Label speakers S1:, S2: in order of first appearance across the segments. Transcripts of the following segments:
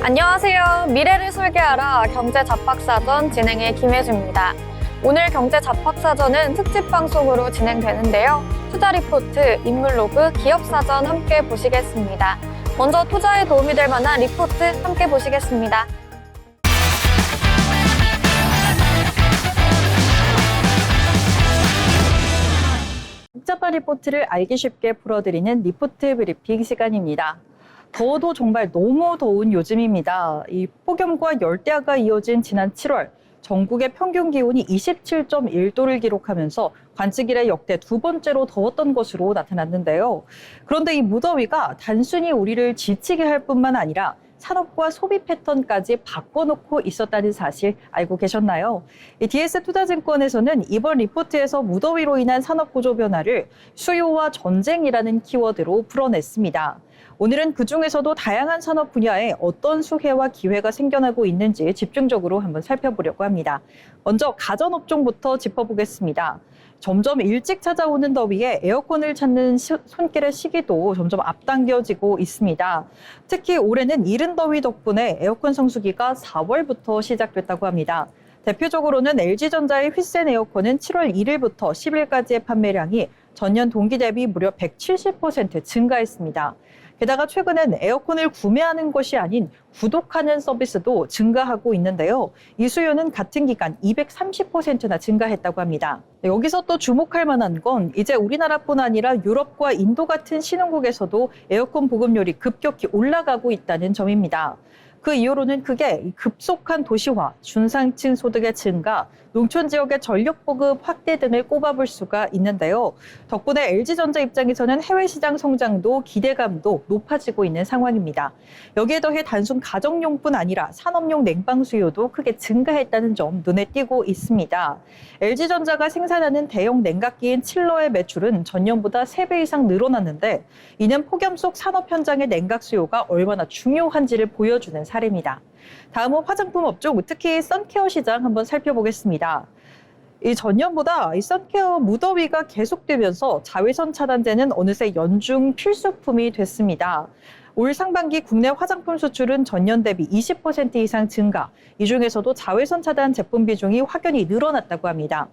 S1: 안녕하세요. 미래를 설계하라 경제 잡학사전 진행의 김혜주입니다. 오늘 경제 잡학사전은 특집 방송으로 진행되는데요. 투자 리포트, 인물 로그, 기업 사전 함께 보시겠습니다. 먼저 투자에 도움이 될 만한 리포트 함께 보시겠습니다.
S2: 복잡한 리포트를 알기 쉽게 풀어드리는 리포트 브리핑 시간입니다. 더워도 정말 너무 더운 요즘입니다. 이 폭염과 열대야가 이어진 지난 7월, 전국의 평균 기온이 27.1도를 기록하면서 관측 이래 역대 두 번째로 더웠던 것으로 나타났는데요. 그런데 이 무더위가 단순히 우리를 지치게 할 뿐만 아니라 산업과 소비 패턴까지 바꿔놓고 있었다는 사실 알고 계셨나요? 이 DS투자증권에서는 이번 리포트에서 무더위로 인한 산업구조 변화를 수요와 전쟁이라는 키워드로 풀어냈습니다. 오늘은 그중에서도 다양한 산업 분야에 어떤 수혜와 기회가 생겨나고 있는지 집중적으로 한번 살펴보려고 합니다. 먼저 가전업종부터 짚어보겠습니다. 점점 일찍 찾아오는 더위에 에어컨을 찾는 손길의 시기도 점점 앞당겨지고 있습니다. 특히 올해는 이른 더위 덕분에 에어컨 성수기가 4월부터 시작됐다고 합니다. 대표적으로는 LG전자의 휘센 에어컨은 7월 1일부터 10일까지의 판매량이 전년 동기 대비 무려 170% 증가했습니다. 게다가 최근엔 에어컨을 구매하는 것이 아닌 구독하는 서비스도 증가하고 있는데요. 이 수요는 같은 기간 230%나 증가했다고 합니다. 여기서 또 주목할 만한 건 이제 우리나라뿐 아니라 유럽과 인도 같은 신흥국에서도 에어컨 보급률이 급격히 올라가고 있다는 점입니다. 그 이유로는 그게 급속한 도시화, 중산층 소득의 증가, 농촌 지역의 전력 보급 확대 등을 꼽아볼 수가 있는데요. 덕분에 LG전자 입장에서는 해외 시장 성장도 기대감도 높아지고 있는 상황입니다. 여기에 더해 단순 가정용뿐 아니라 산업용 냉방 수요도 크게 증가했다는 점 눈에 띄고 있습니다. LG전자가 생산하는 대형 냉각기인 칠러의 매출은 전년보다 3배 이상 늘어났는데 이는 폭염 속 산업 현장의 냉각 수요가 얼마나 중요한지를 보여주는 사례입니다. 다음은 화장품 업종, 특히 선케어 시장 한번 살펴보겠습니다. 이 전년보다 이 선케어 무더위가 계속되면서 자외선 차단제는 어느새 연중 필수품이 됐습니다. 올 상반기 국내 화장품 수출은 전년 대비 20% 이상 증가, 이 중에서도 자외선 차단 제품 비중이 확연히 늘어났다고 합니다.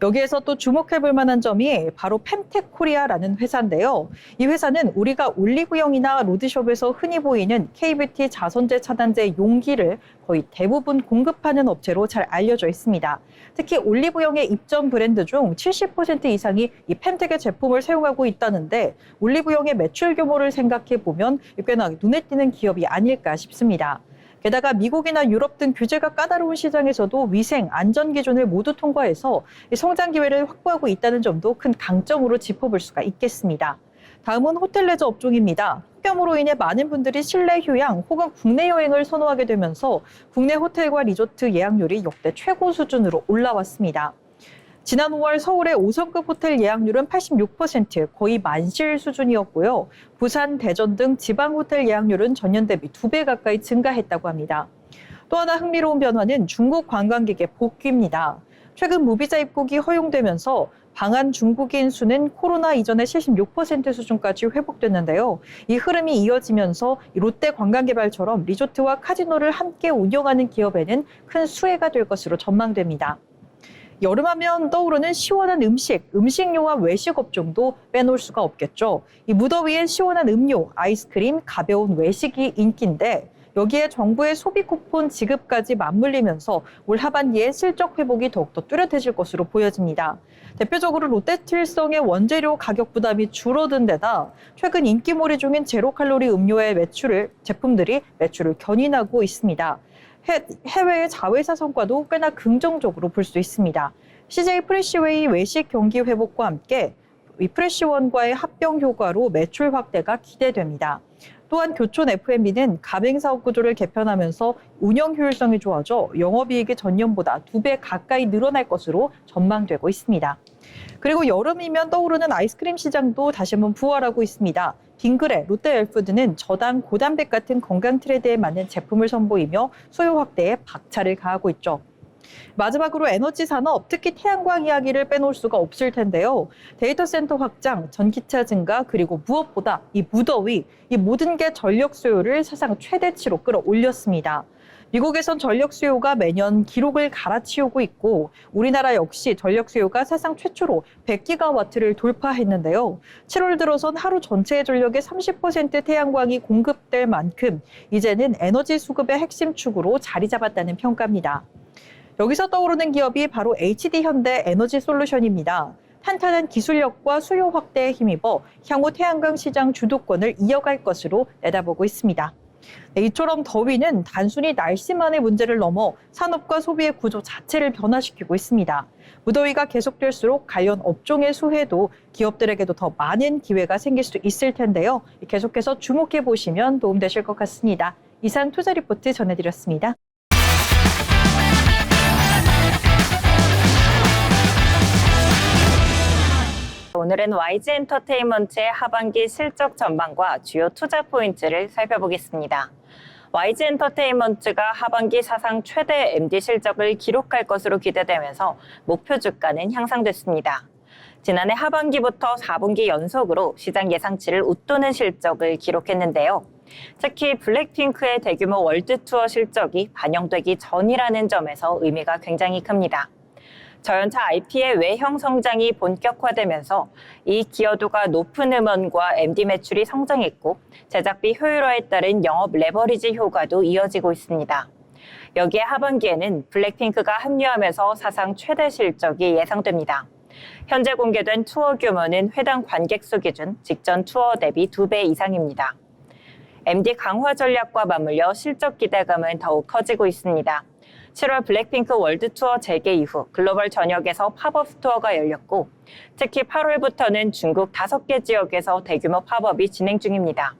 S2: 여기에서 또 주목해볼 만한 점이 바로 펜텍코리아라는 회사인데요. 이 회사는 우리가 올리브영이나 로드숍에서 흔히 보이는 K뷰티 자선제 차단제 용기를 거의 대부분 공급하는 업체로 잘 알려져 있습니다. 특히 올리브영의 입점 브랜드 중 70% 이상이 이 펜텍의 제품을 사용하고 있다는데 올리브영의 매출 규모를 생각해 보면 꽤나 눈에 띄는 기업이 아닐까 싶습니다. 게다가 미국이나 유럽 등 규제가 까다로운 시장에서도 위생, 안전 기준을 모두 통과해서 성장 기회를 확보하고 있다는 점도 큰 강점으로 짚어볼 수가 있겠습니다. 다음은 호텔 레저 업종입니다. 폭염으로 인해 많은 분들이 실내 휴양 혹은 국내 여행을 선호하게 되면서 국내 호텔과 리조트 예약률이 역대 최고 수준으로 올라왔습니다. 지난 5월 서울의 5성급 호텔 예약률은 86%, 거의 만실 수준이었고요. 부산, 대전 등 지방 호텔 예약률은 전년 대비 2배 가까이 증가했다고 합니다. 또 하나 흥미로운 변화는 중국 관광객의 복귀입니다. 최근 무비자 입국이 허용되면서 방한 중국인 수는 코로나 이전의 76% 수준까지 회복됐는데요. 이 흐름이 이어지면서 롯데 관광개발처럼 리조트와 카지노를 함께 운영하는 기업에는 큰 수혜가 될 것으로 전망됩니다. 여름하면 떠오르는 시원한 음식료와 외식 업종도 빼놓을 수가 없겠죠. 이 무더위엔 시원한 음료, 아이스크림, 가벼운 외식이 인기인데 여기에 정부의 소비 쿠폰 지급까지 맞물리면서 올 하반기에 실적 회복이 더욱더 뚜렷해질 것으로 보여집니다. 대표적으로 롯데칠성의 원재료 가격 부담이 줄어든 데다 최근 인기몰이 중인 제로칼로리 음료의 제품들이 매출을 견인하고 있습니다. 해외의 자회사 성과도 꽤나 긍정적으로 볼 수 있습니다. CJ 프레시웨이 외식 경기 회복과 함께 이 프레시원과의 합병 효과로 매출 확대가 기대됩니다. 또한 교촌 F&B는 가맹 사업 구조를 개편하면서 운영 효율성이 좋아져 영업이익이 전년보다 2배 가까이 늘어날 것으로 전망되고 있습니다. 그리고 여름이면 떠오르는 아이스크림 시장도 다시 한번 부활하고 있습니다. 빙그레, 롯데웰푸드는 저당, 고단백 같은 건강 트렌드에 맞는 제품을 선보이며 수요 확대에 박차를 가하고 있죠. 마지막으로 에너지 산업, 특히 태양광 이야기를 빼놓을 수가 없을 텐데요. 데이터 센터 확장, 전기차 증가, 그리고 무엇보다 이 무더위, 이 모든 게 전력 수요를 사상 최대치로 끌어올렸습니다. 미국에선 전력 수요가 매년 기록을 갈아치우고 있고 우리나라 역시 전력 수요가 사상 최초로 100기가와트를 돌파했는데요. 7월 들어선 하루 전체의 전력의 30% 태양광이 공급될 만큼 이제는 에너지 수급의 핵심 축으로 자리 잡았다는 평가입니다. 여기서 떠오르는 기업이 바로 HD현대 에너지솔루션입니다. 탄탄한 기술력과 수요 확대에 힘입어 향후 태양광 시장 주도권을 이어갈 것으로 내다보고 있습니다. 이처럼 더위는 단순히 날씨만의 문제를 넘어 산업과 소비의 구조 자체를 변화시키고 있습니다. 무더위가 계속될수록 관련 업종의 수혜도 기업들에게도 더 많은 기회가 생길 수 있을 텐데요. 계속해서 주목해 보시면 도움되실 것 같습니다. 이상 투자 리포트 전해드렸습니다.
S3: 오늘은 YG엔터테인먼트의 하반기 실적 전망과 주요 투자 포인트를 살펴보겠습니다. YG엔터테인먼트가 하반기 사상 최대 MD 실적을 기록할 것으로 기대되면서 목표 주가는 향상됐습니다. 지난해 하반기부터 4분기 연속으로 시장 예상치를 웃도는 실적을 기록했는데요. 특히 블랙핑크의 대규모 월드 투어 실적이 반영되기 전이라는 점에서 의미가 굉장히 큽니다. 저연차 IP의 외형 성장이 본격화되면서 이 기여도가 높은 음원과 MD 매출이 성장했고 제작비 효율화에 따른 영업 레버리지 효과도 이어지고 있습니다. 여기에 하반기에는 블랙핑크가 합류하면서 사상 최대 실적이 예상됩니다. 현재 공개된 투어 규모는 회당 관객 수 기준 직전 투어 대비 2배 이상입니다. MD 강화 전략과 맞물려 실적 기대감은 더욱 커지고 있습니다. 7월 블랙핑크 월드 투어 재개 이후 글로벌 전역에서 팝업 스토어가 열렸고 특히 8월부터는 중국 5개 지역에서 대규모 팝업이 진행 중입니다.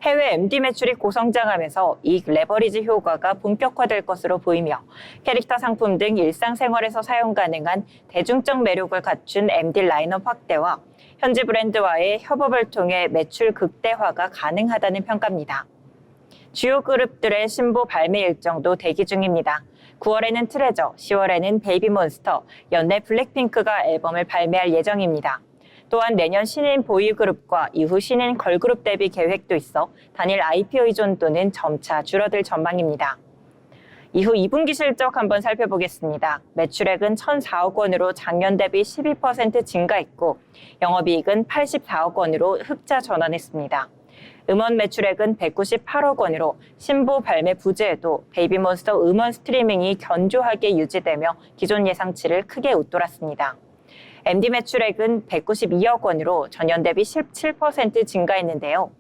S3: 해외 MD 매출이 고성장하면서 이익 레버리지 효과가 본격화될 것으로 보이며 캐릭터 상품 등 일상생활에서 사용 가능한 대중적 매력을 갖춘 MD 라인업 확대와 현지 브랜드와의 협업을 통해 매출 극대화가 가능하다는 평가입니다. 주요 그룹들의 신보 발매 일정도 대기 중입니다. 9월에는 트레저, 10월에는 베이비몬스터, 연내 블랙핑크가 앨범을 발매할 예정입니다. 또한 내년 신인 보이그룹과 이후 신인 걸그룹 데뷔 계획도 있어 단일 IPO 의존도는 점차 줄어들 전망입니다. 이후 2분기 실적 한번 살펴보겠습니다. 매출액은 1,004억 원으로 작년 대비 12% 증가했고 영업이익은 84억 원으로 흑자 전환했습니다. 음원 매출액은 198억 원으로 신보 발매 부재에도 베이비몬스터 음원 스트리밍이 견조하게 유지되며 기존 예상치를 크게 웃돌았습니다. MD 매출액은 192억 원으로 전년 대비 17% 증가했는데요.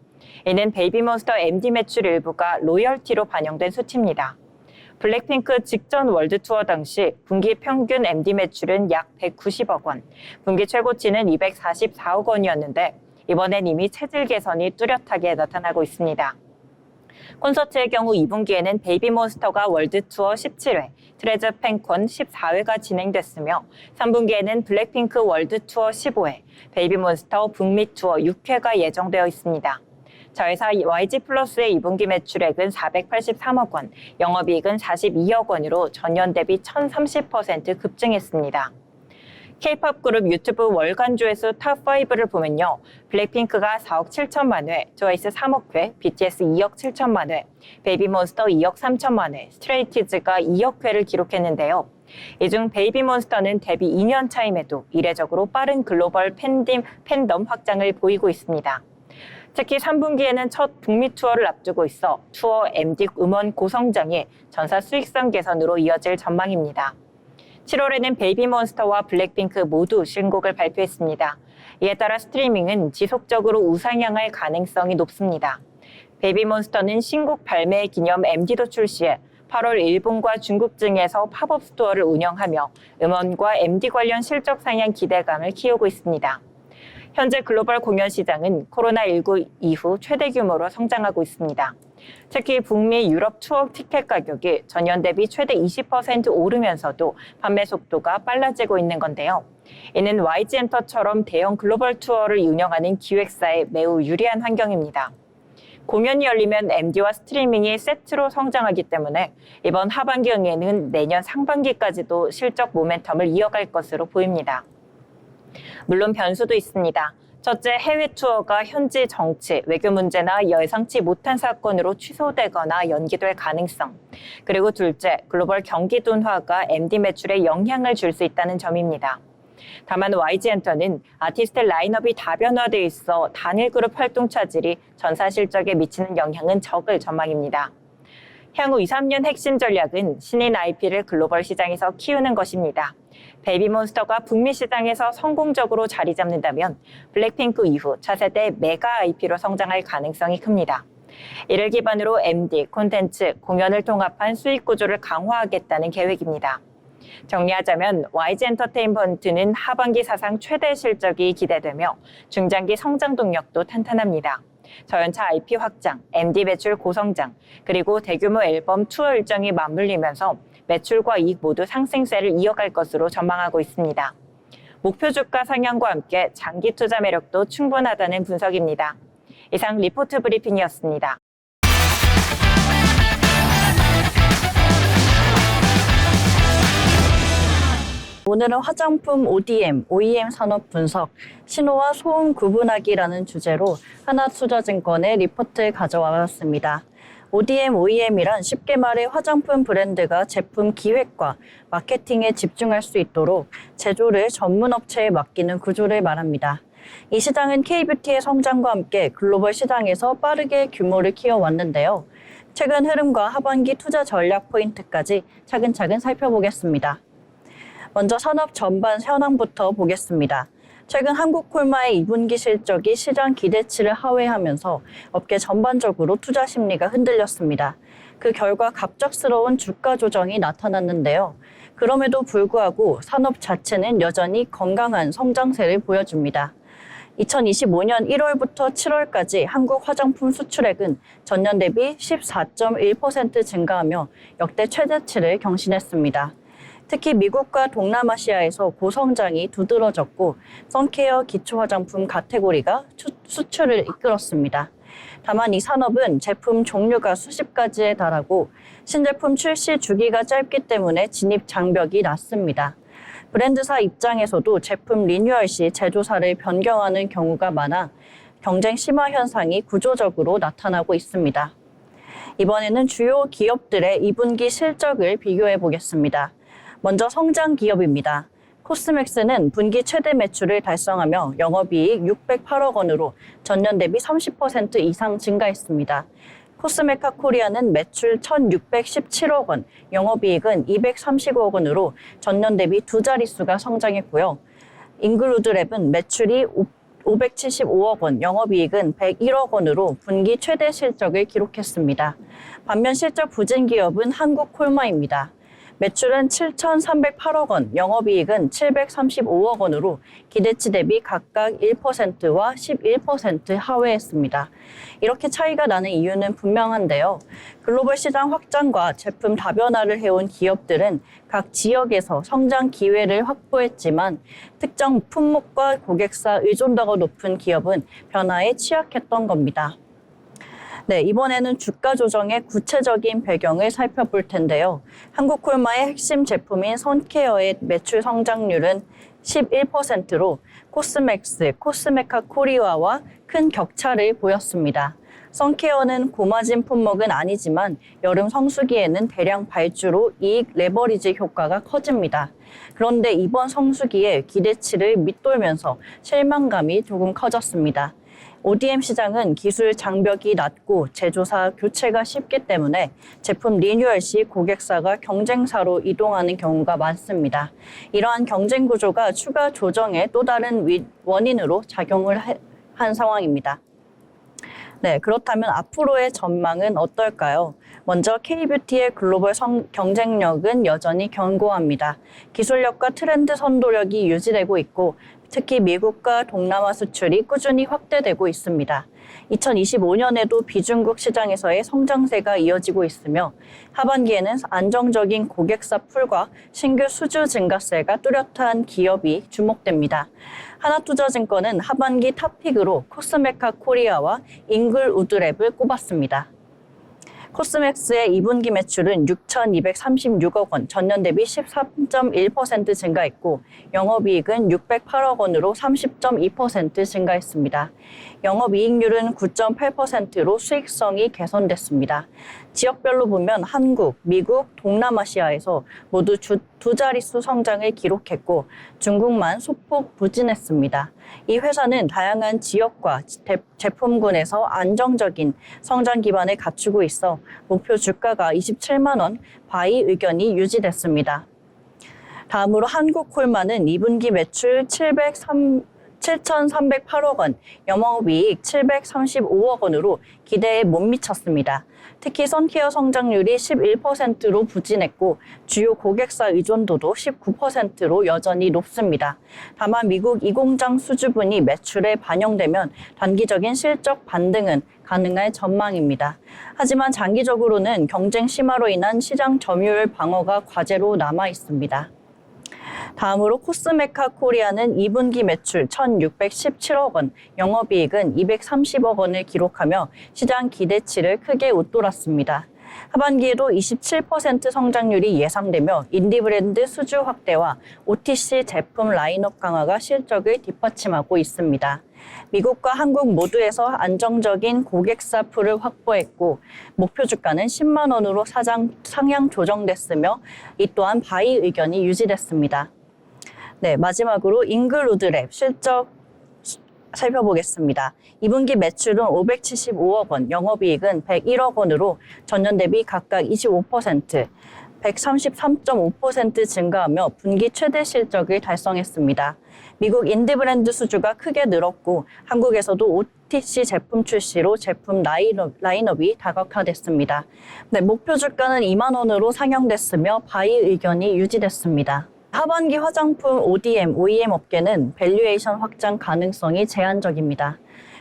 S3: 이는 베이비몬스터 MD 매출 일부가 로열티로 반영된 수치입니다. 블랙핑크 직전 월드 투어 당시 분기 평균 MD 매출은 약 190억 원, 분기 최고치는 244억 원이었는데 이번엔 이미 체질 개선이 뚜렷하게 나타나고 있습니다. 콘서트의 경우 2분기에는 베이비몬스터가 월드 투어 17회, 트레저 팬콘 14회가 진행됐으며 3분기에는 블랙핑크 월드 투어 15회, 베이비몬스터 북미 투어 6회가 예정되어 있습니다. 저회사 YG 플러스의 2분기 매출액은 483억 원, 영업이익은 42억 원으로 전년 대비 1030% 급증했습니다. K-팝 그룹 유튜브 월간 조회수 탑5를 보면요. 블랙핑크가 4억 7천만 회, 트와이스 3억 회, BTS 2억 7천만 회, 베이비몬스터 2억 3천만 회, 스트레이키즈가 2억 회를 기록했는데요. 이 중 베이비몬스터는 데뷔 2년 차임에도 이례적으로 빠른 글로벌 팬덤 확장을 보이고 있습니다. 특히 3분기에는 첫 북미 투어를 앞두고 있어 투어 MD 음원 고성장이 전사 수익성 개선으로 이어질 전망입니다. 7월에는 베이비몬스터와 블랙핑크 모두 신곡을 발표했습니다. 이에 따라 스트리밍은 지속적으로 우상향할 가능성이 높습니다. 베이비몬스터는 신곡 발매 기념 MD도 출시해 8월 일본과 중국 등에서 팝업 스토어를 운영하며 음원과 MD 관련 실적 상향 기대감을 키우고 있습니다. 현재 글로벌 공연 시장은 코로나19 이후 최대 규모로 성장하고 있습니다. 특히 북미 유럽 투어 티켓 가격이 전년 대비 최대 20% 오르면서도 판매 속도가 빨라지고 있는 건데요. 이는 YG엔터처럼 대형 글로벌 투어를 운영하는 기획사에 매우 유리한 환경입니다. 공연이 열리면 MD와 스트리밍이 세트로 성장하기 때문에 이번 하반기 응에는 내년 상반기까지도 실적 모멘텀을 이어갈 것으로 보입니다. 물론 변수도 있습니다. 첫째, 해외 투어가 현지 정치, 외교 문제나 예상치 못한 사건으로 취소되거나 연기될 가능성. 그리고 둘째, 글로벌 경기 둔화가 MD 매출에 영향을 줄 수 있다는 점입니다. 다만 YG엔터는 아티스트 라인업이 다변화되어 있어 단일 그룹 활동 차질이 전사 실적에 미치는 영향은 적을 전망입니다. 향후 2, 3년 핵심 전략은 신인 IP를 글로벌 시장에서 키우는 것입니다. 베이비몬스터가 북미 시장에서 성공적으로 자리 잡는다면 블랙핑크 이후 차세대 메가 IP로 성장할 가능성이 큽니다. 이를 기반으로 MD, 콘텐츠, 공연을 통합한 수익 구조를 강화하겠다는 계획입니다. 정리하자면 YG엔터테인먼트는 하반기 사상 최대 실적이 기대되며 중장기 성장 동력도 탄탄합니다. 저연차 IP 확장, MD 매출 고성장, 그리고 대규모 앨범 투어 일정이 맞물리면서 매출과 이익 모두 상승세를 이어갈 것으로 전망하고 있습니다. 목표 주가 상향과 함께 장기 투자 매력도 충분하다는 분석입니다. 이상 리포트 브리핑이었습니다.
S2: 오늘은 화장품 OEM 산업 분석, 신호와 소음 구분하기라는 주제로 하나투자증권의 리포트 가져와봤습니다. OEM이란 쉽게 말해 화장품 브랜드가 제품 기획과 마케팅에 집중할 수 있도록 제조를 전문 업체에 맡기는 구조를 말합니다. 이 시장은 K-뷰티의 성장과 함께 글로벌 시장에서 빠르게 규모를 키워왔는데요. 최근 흐름과 하반기 투자 전략 포인트까지 차근차근 살펴보겠습니다. 먼저 산업 전반 현황부터 보겠습니다. 최근 한국콜마의 2분기 실적이 시장 기대치를 하회하면서 업계 전반적으로 투자 심리가 흔들렸습니다. 그 결과 갑작스러운 주가 조정이 나타났는데요. 그럼에도 불구하고 산업 자체는 여전히 건강한 성장세를 보여줍니다. 2025년 1월부터 7월까지 한국 화장품 수출액은 전년 대비 14.1% 증가하며 역대 최대치를 경신했습니다. 특히 미국과 동남아시아에서 고성장이 두드러졌고 선케어 기초화장품 카테고리가 수출을 이끌었습니다. 다만 이 산업은 제품 종류가 수십 가지에 달하고 신제품 출시 주기가 짧기 때문에 진입 장벽이 낮습니다. 브랜드사 입장에서도 제품 리뉴얼 시 제조사를 변경하는 경우가 많아 경쟁 심화 현상이 구조적으로 나타나고 있습니다. 이번에는 주요 기업들의 2분기 실적을 비교해 보겠습니다. 먼저 성장 기업입니다. 코스맥스는 분기 최대 매출을 달성하며 영업이익 608억 원으로 전년 대비 30% 이상 증가했습니다. 코스메카 코리아는 매출 1,617억 원, 영업이익은 235억 원으로 전년 대비 두 자릿수가 성장했고요. 잉글루드랩은 매출이 575억 원, 영업이익은 101억 원으로 분기 최대 실적을 기록했습니다. 반면 실적 부진 기업은 한국콜마입니다. 매출은 7,308억 원, 영업이익은 735억 원으로 기대치 대비 각각 1%와 11% 하회했습니다. 이렇게 차이가 나는 이유는 분명한데요. 글로벌 시장 확장과 제품 다변화를 해온 기업들은 각 지역에서 성장 기회를 확보했지만 특정 품목과 고객사 의존도가 높은 기업은 변화에 취약했던 겁니다. 네, 이번에는 주가 조정의 구체적인 배경을 살펴볼 텐데요. 한국콜마의 핵심 제품인 선케어의 매출 성장률은 11%로 코스맥스, 코스메카 코리아와 큰 격차를 보였습니다. 선케어는 고마진 품목은 아니지만 여름 성수기에는 대량 발주로 이익 레버리지 효과가 커집니다. 그런데 이번 성수기에 기대치를 밑돌면서 실망감이 조금 커졌습니다. ODM 시장은 기술 장벽이 낮고 제조사 교체가 쉽기 때문에 제품 리뉴얼 시 고객사가 경쟁사로 이동하는 경우가 많습니다. 이러한 경쟁 구조가 추가 조정의 또 다른 원인으로 작용을 한 상황입니다. 네, 그렇다면 앞으로의 전망은 어떨까요? 먼저 K-뷰티의 글로벌 경쟁력은 여전히 견고합니다. 기술력과 트렌드 선도력이 유지되고 있고 특히 미국과 동남아 수출이 꾸준히 확대되고 있습니다.
S4: 2025년에도 비중국 시장에서의 성장세가 이어지고 있으며 하반기에는 안정적인 고객사 풀과 신규 수주 증가세가 뚜렷한 기업이 주목됩니다. 하나투자증권은 하반기 탑픽으로 코스메카 코리아와 잉글우드랩을 꼽았습니다. 코스맥스의 2분기 매출은 6,236억 원, 전년 대비 13.1% 증가했고 영업이익은 608억 원으로 30.2% 증가했습니다. 영업이익률은 9.8%로 수익성이 개선됐습니다. 지역별로 보면 한국, 미국, 동남아시아에서 모두 두 자릿수 성장을 기록했고 중국만 소폭 부진했습니다. 이 회사는 다양한 지역과 제품군에서 안정적인 성장 기반을 갖추고 있어 목표 주가가 27만 원, 바이 의견이 유지됐습니다. 다음으로 한국콜마는 2분기 매출 7,308억 원, 영업이익 735억 원으로 기대에 못 미쳤습니다. 특히 선케어 성장률이 11%로 부진했고 주요 고객사 의존도도 19%로 여전히 높습니다. 다만 미국 이공장 수주분이 매출에 반영되면 단기적인 실적 반등은 가능할 전망입니다. 하지만 장기적으로는 경쟁 심화로 인한 시장 점유율 방어가 과제로 남아 있습니다. 다음으로 코스메카 코리아는 2분기 매출 1,617억 원, 영업이익은 230억 원을 기록하며 시장 기대치를 크게 웃돌았습니다. 하반기에도 27% 성장률이 예상되며 인디브랜드 수주 확대와 OTC 제품 라인업 강화가 실적을 뒷받침하고 있습니다. 미국과 한국 모두에서 안정적인 고객사 풀을 확보했고 목표 주가는 10만 원으로 상향 조정됐으며 이 또한 바이 의견이 유지됐습니다. 네, 마지막으로 잉글우드랩 실적 살펴보겠습니다. 2분기 매출은 575억 원, 영업이익은 101억 원으로 전년 대비 각각 25%, 133.5% 증가하며 분기 최대 실적을 달성했습니다. 미국 인디브랜드 수주가 크게 늘었고 한국에서도 OTC 제품 출시로 제품 라인업이 다각화됐습니다. 네, 목표 주가는 2만 원으로 상향됐으며 바이 의견이 유지됐습니다. 하반기 화장품 OEM 업계는 밸류에이션 확장 가능성이 제한적입니다.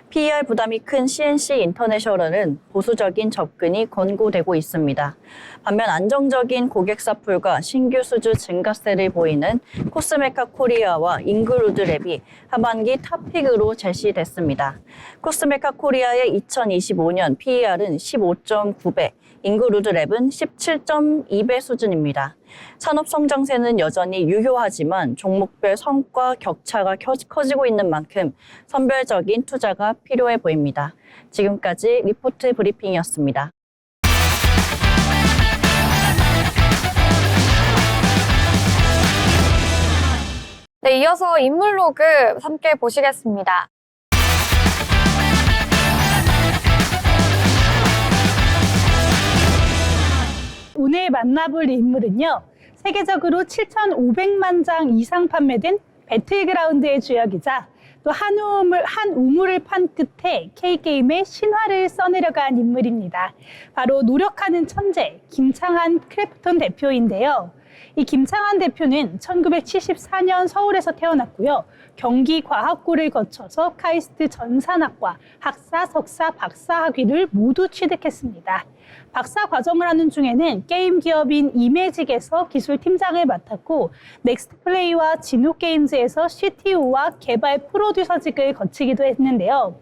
S4: PER 부담이 큰 CNC 인터내셔널은 보수적인 접근이 권고되고 있습니다. 반면 안정적인 고객사 풀과 신규 수주 증가세를 보이는 코스메카 코리아와 잉글우드랩이 하반기 탑픽으로 제시됐습니다. 코스메카 코리아의 2025년 PER은 15.9배, 잉글우드랩은 17.2배 수준입니다. 산업 성장세는 여전히 유효하지만 종목별 성과 격차가 커지고 있는 만큼 선별적인 투자가 필요해 보입니다. 지금까지 리포트 브리핑이었습니다.
S1: 네, 이어서 인물 로그 함께 보시겠습니다.
S5: 오늘 만나볼 인물은요. 세계적으로 7,500만 장 이상 판매된 배틀그라운드의 주역이자 또 한 우물을 판 끝에 K게임의 신화를 써내려간 인물입니다. 바로 노력하는 천재 김창한 크래프톤 대표인데요. 이 김창한 대표는 1974년 서울에서 태어났고요. 경기과학고를 거쳐서 카이스트 전산학과 학사, 석사, 박사 학위를 모두 취득했습니다. 박사 과정을 하는 중에는 게임 기업인 이매직에서 기술팀장을 맡았고 넥스트플레이와 진우게임즈에서 CTO와 개발 프로듀서직을 거치기도 했는데요.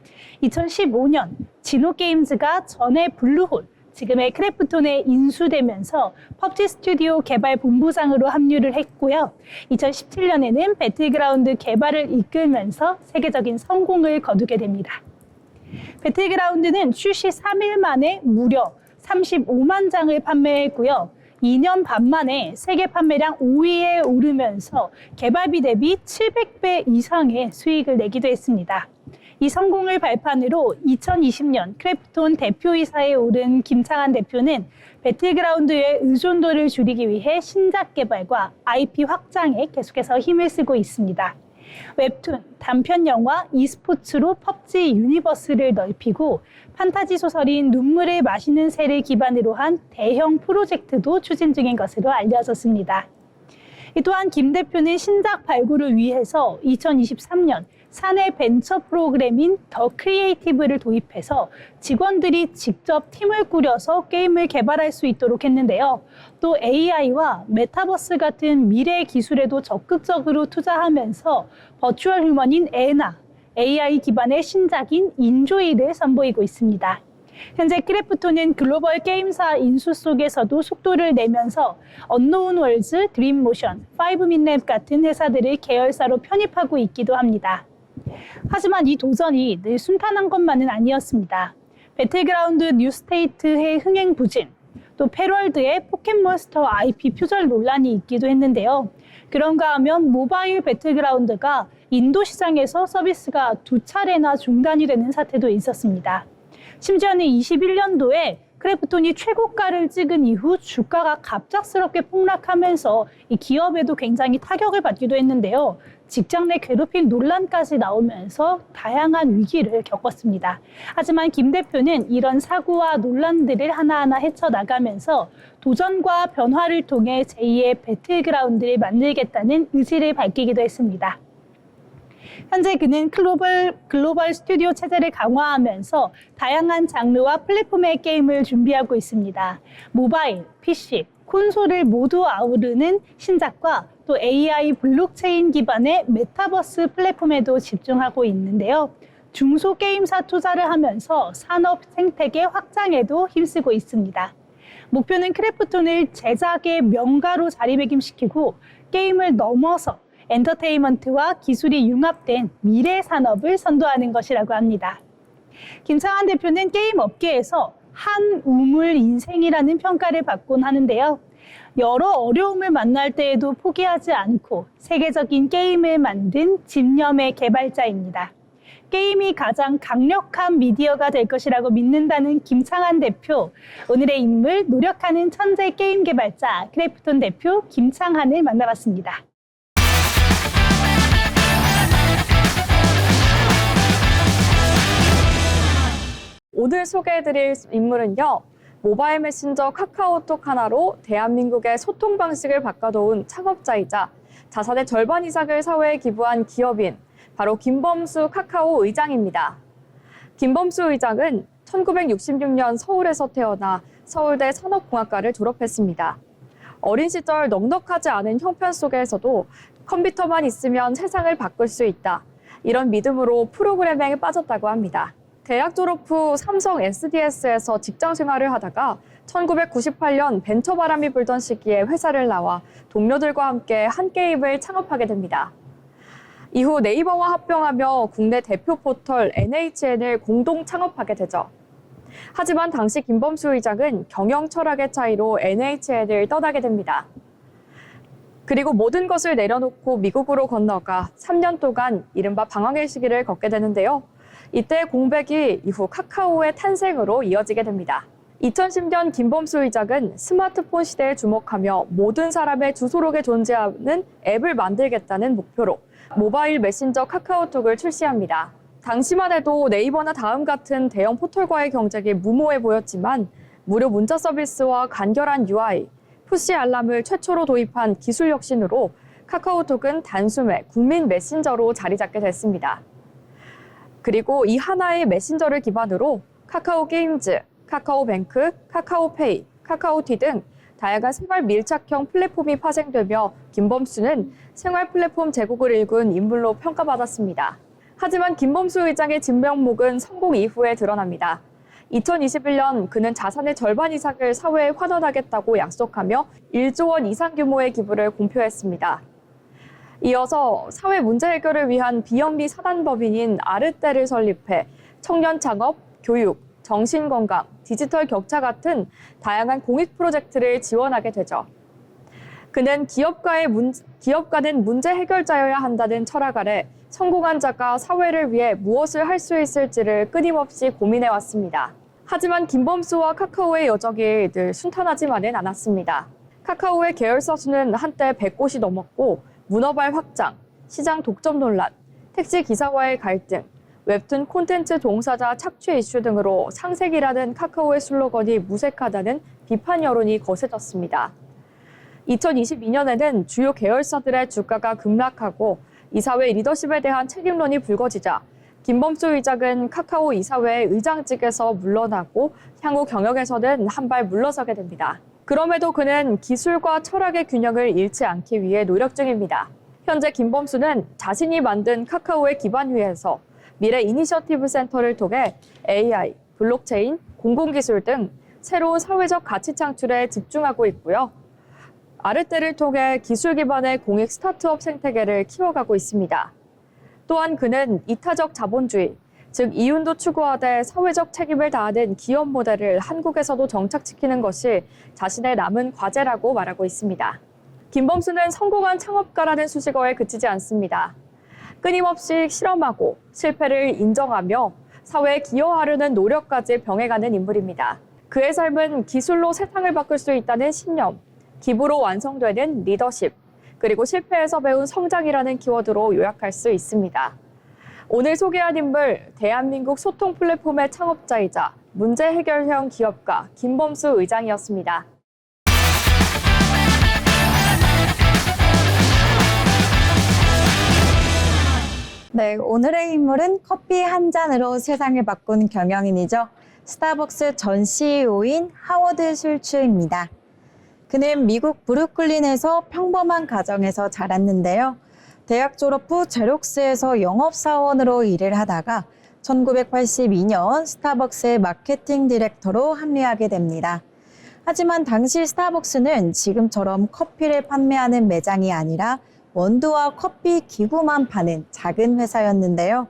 S5: 2015년 진우게임즈가 전에 블루홀, 지금의 크래프톤에 인수되면서 펍지 스튜디오 개발 본부장으로 합류를 했고요. 2017년에는 배틀그라운드 개발을 이끌면서 세계적인 성공을 거두게 됩니다. 배틀그라운드는 출시 3일 만에 무려 35만 장을 판매했고요. 2년 반 만에 세계 판매량 5위에 오르면서 개발비 대비 700배 이상의 수익을 내기도 했습니다. 이 성공을 발판으로 2020년 크래프톤 대표이사에 오른 김창한 대표는 배틀그라운드의 의존도를 줄이기 위해 신작 개발과 IP 확장에 계속해서 힘을 쓰고 있습니다. 웹툰, 단편 영화, e스포츠로 펍지 유니버스를 넓히고 판타지 소설인 눈물을 마시는 새를 기반으로 한 대형 프로젝트도 추진 중인 것으로 알려졌습니다. 또한 김 대표는 신작 발굴을 위해서 2023년 사내 벤처 프로그램인 더 크리에이티브를 도입해서 직원들이 직접 팀을 꾸려서 게임을 개발할 수 있도록 했는데요. 또 AI와 메타버스 같은 미래 기술에도 적극적으로 투자하면서 버추얼 휴먼인 애나, AI 기반의 신작인 인조이를 선보이고 있습니다. 현재 크래프톤은 글로벌 게임사 인수 속에서도 속도를 내면서 언노운 월즈, 드림모션, 5민랩 같은 회사들을 계열사로 편입하고 있기도 합니다. 하지만 이 도전이 늘 순탄한 것만은 아니었습니다. 배틀그라운드 뉴스테이트의 흥행 부진, 또 패럴드의 포켓몬스터 IP 표절 논란이 있기도 했는데요. 그런가 하면 모바일 배틀그라운드가 인도 시장에서 서비스가 2차례나 중단이 되는 사태도 있었습니다. 심지어는 21년도에 크래프톤이 최고가를 찍은 이후 주가가 갑작스럽게 폭락하면서 이 기업에도 굉장히 타격을 받기도 했는데요. 직장 내 괴롭힘 논란까지 나오면서 다양한 위기를 겪었습니다. 하지만 김 대표는 이런 사고와 논란들을 하나하나 헤쳐나가면서 도전과 변화를 통해 제2의 배틀그라운드를 만들겠다는 의지를 밝히기도 했습니다. 현재 그는 글로벌 스튜디오 체제를 강화하면서 다양한 장르와 플랫폼의 게임을 준비하고 있습니다. 모바일, PC, 콘솔을 모두 아우르는 신작과 또 AI 블록체인 기반의 메타버스 플랫폼에도 집중하고 있는데요. 중소게임사 투자를 하면서 산업 생태계 확장에도 힘쓰고 있습니다. 목표는 크래프톤을 제작의 명가로 자리매김시키고 게임을 넘어서 엔터테인먼트와 기술이 융합된 미래 산업을 선도하는 것이라고 합니다. 김창환 대표는 게임 업계에서 한 우물 인생이라는 평가를 받곤 하는데요. 여러 어려움을 만날 때에도 포기하지 않고 세계적인 게임을 만든 집념의 개발자입니다. 게임이 가장 강력한 미디어가 될 것이라고 믿는다는 김창환 대표. 오늘의 인물, 노력하는 천재 게임 개발자 크래프톤 대표 김창환을 만나봤습니다.
S1: 오늘 소개해드릴 인물은요. 모바일 메신저 카카오톡 하나로 대한민국의 소통 방식을 바꿔놓은 창업자이자 자산의 절반 이상을 사회에 기부한 기업인 바로 김범수 카카오 의장입니다. 김범수 의장은 1966년 서울에서 태어나 서울대 산업공학과를 졸업했습니다. 어린 시절 넉넉하지 않은 형편 속에서도 컴퓨터만 있으면 세상을 바꿀 수 있다. 이런 믿음으로 프로그래밍에 빠졌다고 합니다. 대학 졸업 후 삼성 SDS에서 직장 생활을 하다가 1998년 벤처 바람이 불던 시기에 회사를 나와 동료들과 함께 한 게임을 창업하게 됩니다. 이후 네이버와 합병하며 국내 대표 포털 NHN을 공동 창업하게 되죠. 하지만 당시 김범수 의장은 경영 철학의 차이로 NHN을 떠나게 됩니다. 그리고 모든 것을 내려놓고 미국으로 건너가 3년 동안 이른바 방황의 시기를 걷게 되는데요. 이때 공백이 이후 카카오의 탄생으로 이어지게 됩니다. 2010년 김범수 의장은 스마트폰 시대에 주목하며 모든 사람의 주소록에 존재하는 앱을 만들겠다는 목표로 모바일 메신저 카카오톡을 출시합니다. 당시만 해도 네이버나 다음 같은 대형 포털과의 경쟁이 무모해 보였지만 무료 문자 서비스와 간결한 UI, 푸시 알람을 최초로 도입한 기술 혁신으로 카카오톡은 단숨에 국민 메신저로 자리 잡게 됐습니다. 그리고 이 하나의 메신저를 기반으로 카카오 게임즈, 카카오뱅크, 카카오페이, 카카오티 등 다양한 생활 밀착형 플랫폼이 파생되며 김범수는 생활 플랫폼 제국을 일군 인물로 평가받았습니다. 하지만 김범수 의장의 진면목은 성공 이후에 드러납니다. 2021년 그는 자산의 절반 이상을 사회에 환원하겠다고 약속하며 1조 원 이상 규모의 기부를 공표했습니다. 이어서 사회 문제 해결을 위한 비영리 사단법인인 아르떼를 설립해 청년 창업, 교육, 정신건강, 디지털 격차 같은 다양한 공익 프로젝트를 지원하게 되죠. 그는 기업가는 문제 해결자여야 한다는 철학 아래 성공한 자가 사회를 위해 무엇을 할 수 있을지를 끊임없이 고민해왔습니다. 하지만 김범수와 카카오의 여정이 늘 순탄하지만은 않았습니다. 카카오의 계열사 수는 한때 100곳이 넘었고 문어발 확장, 시장 독점 논란, 택시 기사와의 갈등, 웹툰 콘텐츠 종사자 착취 이슈 등으로 상색이라는 카카오의 슬로건이 무색하다는 비판 여론이 거세졌습니다. 2022년에는 주요 계열사들의 주가가 급락하고 이사회 리더십에 대한 책임론이 불거지자 김범수 의장은 카카오 이사회 의장직에서 물러나고 향후 경영에서는 한 발 물러서게 됩니다. 그럼에도 그는 기술과 철학의 균형을 잃지 않기 위해 노력 중입니다. 현재 김범수는 자신이 만든 카카오의 기반 위에서 미래 이니셔티브 센터를 통해 AI, 블록체인, 공공기술 등 새로운 사회적 가치 창출에 집중하고 있고요. 아르테를 통해 기술 기반의 공익 스타트업 생태계를 키워가고 있습니다. 또한 그는 이타적 자본주의, 즉 이윤도 추구하되 사회적 책임을 다하는 기업 모델을 한국에서도 정착시키는 것이 자신의 남은 과제라고 말하고 있습니다. 김범수는 성공한 창업가라는 수식어에 그치지 않습니다. 끊임없이 실험하고 실패를 인정하며 사회에 기여하려는 노력까지 병행하는 인물입니다. 그의 삶은 기술로 세상을 바꿀 수 있다는 신념, 기부로 완성되는 리더십, 그리고 실패에서 배운 성장이라는 키워드로 요약할 수 있습니다. 오늘 소개한 인물, 대한민국 소통 플랫폼의 창업자이자 문제 해결형 기업가 김범수 의장이었습니다.
S6: 네, 오늘의 인물은 커피 한 잔으로 세상을 바꾼 경영인이죠. 스타벅스 전 CEO인 하워드 슐츠입니다. 그는 미국 브루클린에서 평범한 가정에서 자랐는데요. 대학 졸업 후 제록스에서 영업사원으로 일을 하다가 1982년 스타벅스의 마케팅 디렉터로 합류하게 됩니다. 하지만 당시 스타벅스는 지금처럼 커피를 판매하는 매장이 아니라 원두와 커피 기구만 파는 작은 회사였는데요.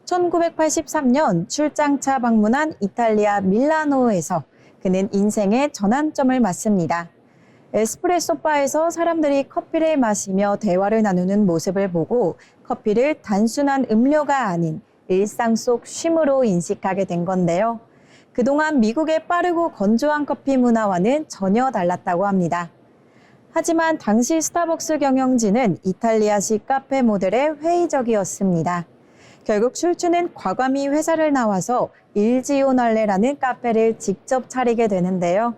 S6: 1983년 출장차 방문한 이탈리아 밀라노에서 그는 인생의 전환점을 맞습니다. 에스프레소 바에서 사람들이 커피를 마시며 대화를 나누는 모습을 보고 커피를 단순한 음료가 아닌 일상 속 쉼으로 인식하게 된 건데요. 그동안 미국의 빠르고 건조한 커피 문화와는 전혀 달랐다고 합니다. 하지만 당시 스타벅스 경영진은 이탈리아식 카페 모델에 회의적이었습니다. 결국 슐츠는 과감히 회사를 나와서 일지오날레라는 카페를 직접 차리게 되는데요.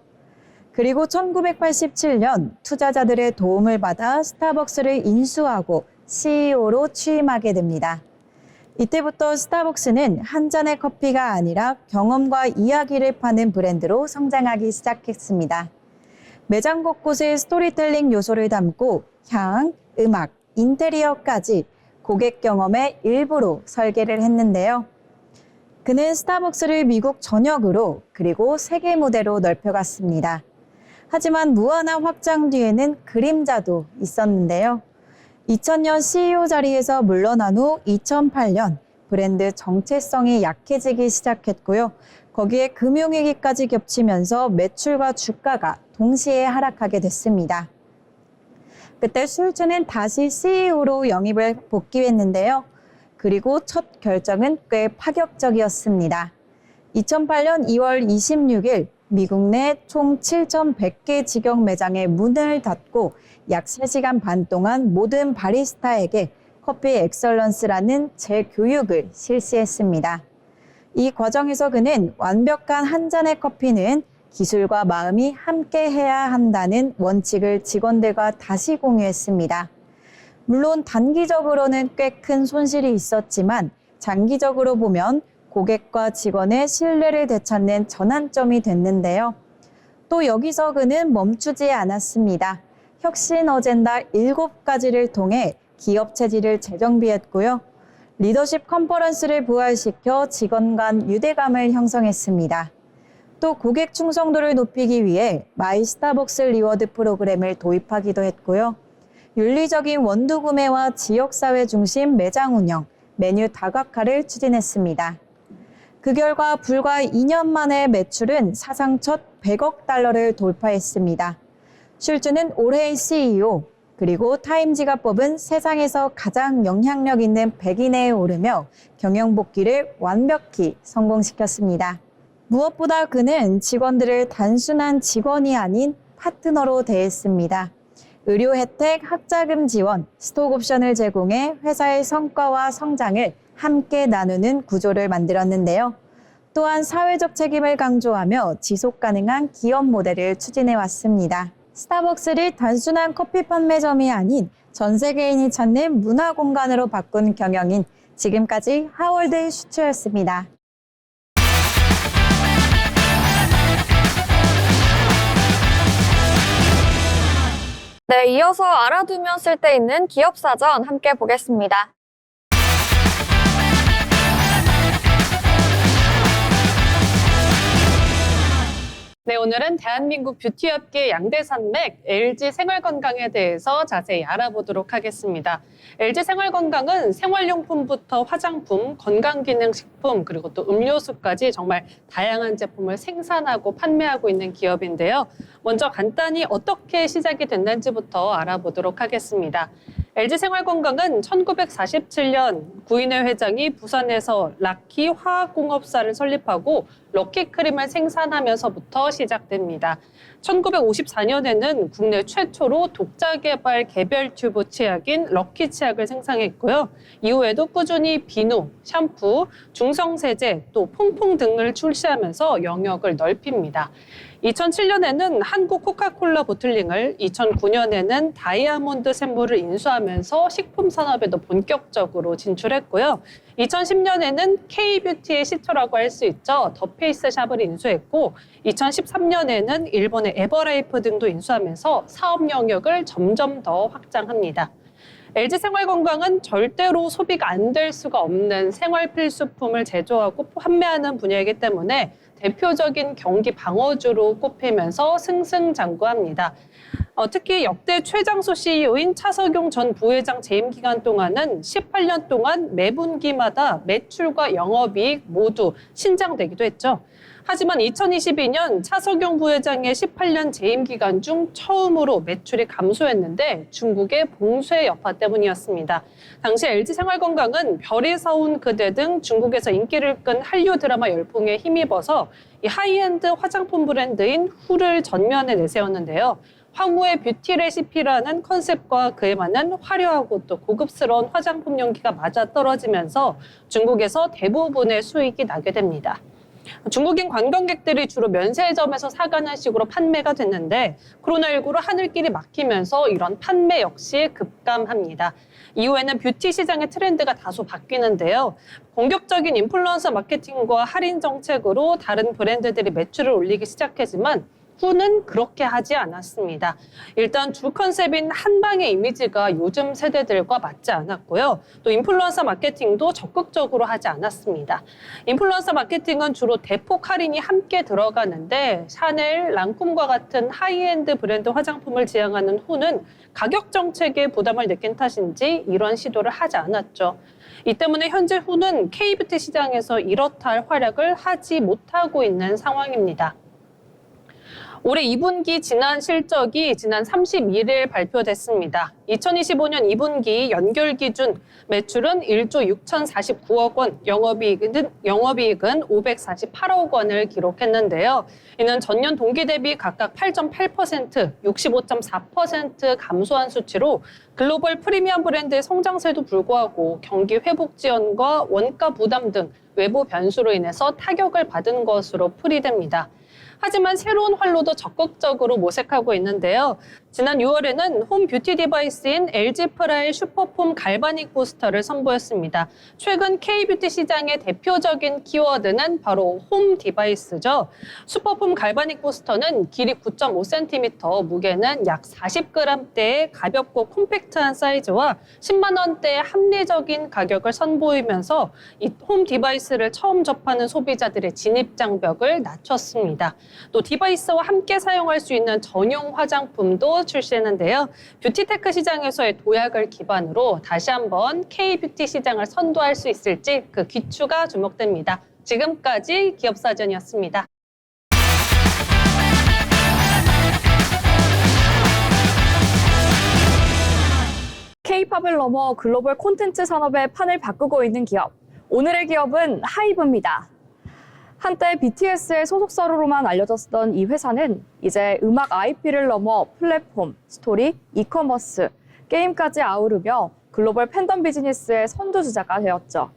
S6: 그리고 1987년 투자자들의 도움을 받아 스타벅스를 인수하고 CEO로 취임하게 됩니다. 이때부터 스타벅스는 한 잔의 커피가 아니라 경험과 이야기를 파는 브랜드로 성장하기 시작했습니다. 매장 곳곳에 스토리텔링 요소를 담고 향, 음악, 인테리어까지 고객 경험의 일부로 설계를 했는데요. 그는 스타벅스를 미국 전역으로 그리고 세계 무대로 넓혀갔습니다. 하지만 무한한 확장 뒤에는 그림자도 있었는데요. 2000년 CEO 자리에서 물러난 후 2008년 브랜드 정체성이 약해지기 시작했고요. 거기에 금융위기까지 겹치면서 매출과 주가가 동시에 하락하게 됐습니다. 그때 슐츠는 다시 CEO로 영입을 복귀했는데요. 그리고 첫 결정은 꽤 파격적이었습니다. 2008년 2월 26일 미국 내 총 7,100개 직영 매장의 문을 닫고 약 3시간 반 동안 모든 바리스타에게 커피 엑설런스라는 재교육을 실시했습니다. 이 과정에서 그는 완벽한 한 잔의 커피는 기술과 마음이 함께 해야 한다는 원칙을 직원들과 다시 공유했습니다. 물론 단기적으로는 꽤 큰 손실이 있었지만 장기적으로 보면 고객과 직원의 신뢰를 되찾는 전환점이 됐는데요. 또 여기서 그는 멈추지 않았습니다. 혁신 어젠다 7가지를 통해 기업 체질을 재정비했고요. 리더십 컨퍼런스를 부활시켜 직원 간 유대감을 형성했습니다. 또 고객 충성도를 높이기 위해 마이 스타벅스 리워드 프로그램을 도입하기도 했고요. 윤리적인 원두 구매와 지역사회 중심 매장 운영, 메뉴 다각화를 추진했습니다. 그 결과 불과 2년 만에 매출은 사상 첫 100억 달러를 돌파했습니다. 슐츠는 올해의 CEO, 그리고 타임지가 뽑은 세상에서 가장 영향력 있는 100인에 오르며 경영 복귀를 완벽히 성공시켰습니다. 무엇보다 그는 직원들을 단순한 직원이 아닌 파트너로 대했습니다. 의료 혜택, 학자금 지원, 스톡 옵션을 제공해 회사의 성과와 성장을 함께 나누는 구조를 만들었는데요. 또한 사회적 책임을 강조하며 지속 가능한 기업 모델을 추진해 왔습니다. 스타벅스를 단순한 커피 판매점이 아닌 전 세계인이 찾는 문화 공간으로 바꾼 경영인 지금까지 하월드 슈츠였습니다.
S1: 네, 이어서 알아두면 쓸데있는 기업사전 함께 보겠습니다.
S7: 네, 오늘은 대한민국 뷰티업계 양대 산맥 LG 생활건강에 대해서 자세히 알아보도록 하겠습니다. LG 생활건강은 생활용품부터 화장품, 건강기능식품, 그리고 또 음료수까지 정말 다양한 제품을 생산하고 판매하고 있는 기업인데요. 먼저 간단히 어떻게 시작이 됐는지부터 알아보도록 하겠습니다. LG생활건강은 1947년 구인회 회장이 부산에서 락키 화학공업사를 설립하고 럭키크림을 생산하면서부터 시작됩니다. 1954년에는 국내 최초로 독자 개발 개별 튜브 치약인 럭키 치약을 생산했고요. 이후에도 꾸준히 비누, 샴푸, 중성세제, 또 퐁퐁 등을 출시하면서 영역을 넓힙니다. 2007년에는 한국 코카콜라 보틀링을, 2009년에는 다이아몬드 샘물을 인수하면서 식품 산업에도 본격적으로 진출했고요. 2010년에는 K뷰티의 시초라고 할 수 있죠. 더 페이스샵을 인수했고 2013년에는 일본의 에버라이프 등도 인수하면서 사업 영역을 점점 더 확장합니다. LG생활건강은 절대로 소비가 안 될 수가 없는 생활 필수품을 제조하고 판매하는 분야이기 때문에 대표적인 경기 방어주로 꼽히면서 승승장구합니다. 특히 역대 최장수 CEO인 차석용 전 부회장 재임 기간 동안은 18년 동안 매분기마다 매출과 영업이익 모두 신장되기도 했죠. 하지만 2022년 차석용 부회장의 18년 재임 기간 중 처음으로 매출이 감소했는데 중국의 봉쇄 여파 때문이었습니다. 당시 LG생활건강은 별이 서운 그대 등 중국에서 인기를 끈 한류 드라마 열풍에 힘입어서 이 하이엔드 화장품 브랜드인 후를 전면에 내세웠는데요. 황후의 뷰티 레시피라는 컨셉과 그에 맞는 화려하고 또 고급스러운 화장품 용기가 맞아떨어지면서 중국에서 대부분의 수익이 나게 됩니다. 중국인 관광객들이 주로 면세점에서 사가는 식으로 판매가 됐는데 코로나19로 하늘길이 막히면서 이런 판매 역시 급감합니다. 이후에는 뷰티 시장의 트렌드가 다소 바뀌는데요. 공격적인 인플루언서 마케팅과 할인 정책으로 다른 브랜드들이 매출을 올리기 시작했지만 후는 그렇게 하지 않았습니다. 일단 주 컨셉인 한방의 이미지가 요즘 세대들과 맞지 않았고요. 또 인플루언서 마케팅도 적극적으로 하지 않았습니다. 인플루언서 마케팅은 주로 대폭 할인이 함께 들어가는데 샤넬, 랑콤과 같은 하이엔드 브랜드 화장품을 지향하는 후는 가격 정책에 부담을 느낀 탓인지 이런 시도를 하지 않았죠. 이 때문에 현재 후는 K뷰티 시장에서 이렇다 할 활약을 하지 못하고 있는 상황입니다. 올해 2분기 지난 실적이 지난 31일 발표됐습니다. 2025년 2분기 연결 기준 매출은 1조 6,049억 원, 영업이익은 548억 원을 기록했는데요. 이는 전년 동기 대비 각각 8.8%, 65.4% 감소한 수치로 글로벌 프리미엄 브랜드의 성장세도 불구하고 경기 회복 지연과 원가 부담 등 외부 변수로 인해서 타격을 받은 것으로 풀이됩니다. 하지만 새로운 활로도 적극적으로 모색하고 있는데요. 지난 6월에는 홈 뷰티 디바이스인 LG 프라의 슈퍼폼 갈바닉 부스터를 선보였습니다. 최근 K뷰티 시장의 대표적인 키워드는 바로 홈 디바이스죠. 슈퍼폼 갈바닉 부스터는 길이 9.5cm, 무게는 약 40g대의 가볍고 콤팩트한 사이즈와 10만 원대의 합리적인 가격을 선보이면서 이 홈 디바이스를 처음 접하는 소비자들의 진입 장벽을 낮췄습니다. 또 디바이스와 함께 사용할 수 있는 전용 화장품도 출시했는데요. 뷰티테크 시장에서의 도약을 기반으로 다시 한번 K뷰티 시장을 선도할 수 있을지 그 귀추가 주목됩니다. 지금까지 기업사전이었습니다.
S1: K-팝을 넘어 글로벌 콘텐츠 산업의 판을 바꾸고 있는 기업. 오늘의 기업은 하이브입니다. 한때 BTS의 소속사로만 알려졌던 이 회사는 이제 음악 IP를 넘어 플랫폼, 스토리, 이커머스, 게임까지 아우르며 글로벌 팬덤 비즈니스의 선두주자가 되었죠.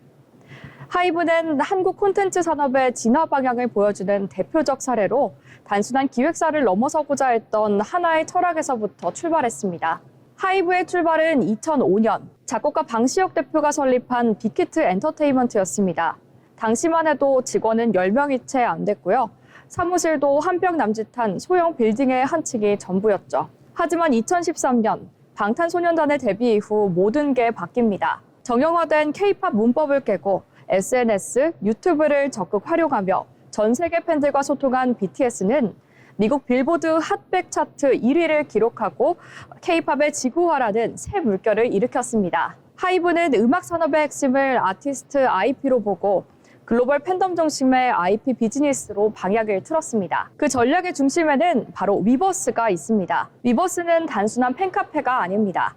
S1: 하이브는 한국 콘텐츠 산업의 진화 방향을 보여주는 대표적 사례로 단순한 기획사를 넘어서고자 했던 하나의 철학에서부터 출발했습니다. 하이브의 출발은 2005년 작곡가 방시혁 대표가 설립한 빅히트 엔터테인먼트였습니다. 당시만 해도 직원은 10명이 채 안 됐고요. 사무실도 한 평 남짓한 소형 빌딩의 한 층이 전부였죠. 하지만 2013년 방탄소년단의 데뷔 이후 모든 게 바뀝니다. 정형화된 K-팝 문법을 깨고 SNS, 유튜브를 적극 활용하며 전 세계 팬들과 소통한 BTS는 미국 빌보드 핫백 차트 1위를 기록하고 K-팝의 지구화라는 새 물결을 일으켰습니다. 하이브는 음악 산업의 핵심을 아티스트 IP로 보고 글로벌 팬덤 중심의 IP 비즈니스로 방향을 틀었습니다. 그 전략의 중심에는 바로 위버스가 있습니다. 위버스는 단순한 팬카페가 아닙니다.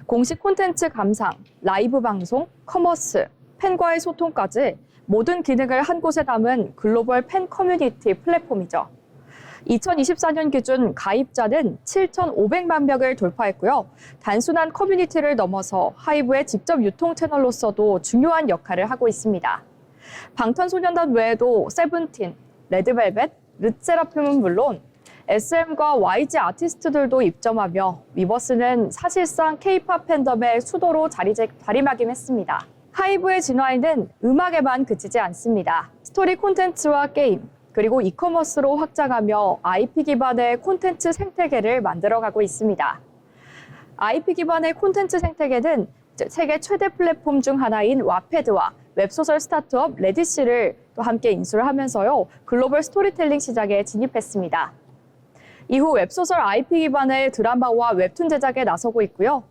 S1: 공식 콘텐츠 감상, 라이브 방송, 커머스, 팬과의 소통까지 모든 기능을 한 곳에 담은 글로벌 팬 커뮤니티 플랫폼이죠. 2024년 기준 가입자는 7,500만 명을 돌파했고요. 단순한 커뮤니티를 넘어서 하이브의 직접 유통 채널로서도 중요한 역할을 하고 있습니다. 방탄소년단 외에도 세븐틴, 레드벨벳, 르세라핌은 물론 SM과 YG 아티스트들도 입점하며 위버스는 사실상 K-팝 팬덤의 수도로 자리매김했습니다. 하이브의 진화에는 음악에만 그치지 않습니다. 스토리 콘텐츠와 게임, 그리고 이커머스로 확장하며 IP 기반의 콘텐츠 생태계를 만들어가고 있습니다. IP 기반의 콘텐츠 생태계는 세계 최대 플랫폼 중 하나인 와패드와 웹소설 스타트업 레디시를 또 함께 인수를 하면서요, 글로벌 스토리텔링 시장에 진입했습니다. 이후 웹소설 IP 기반의 드라마와 웹툰 제작에 나서고 있고요.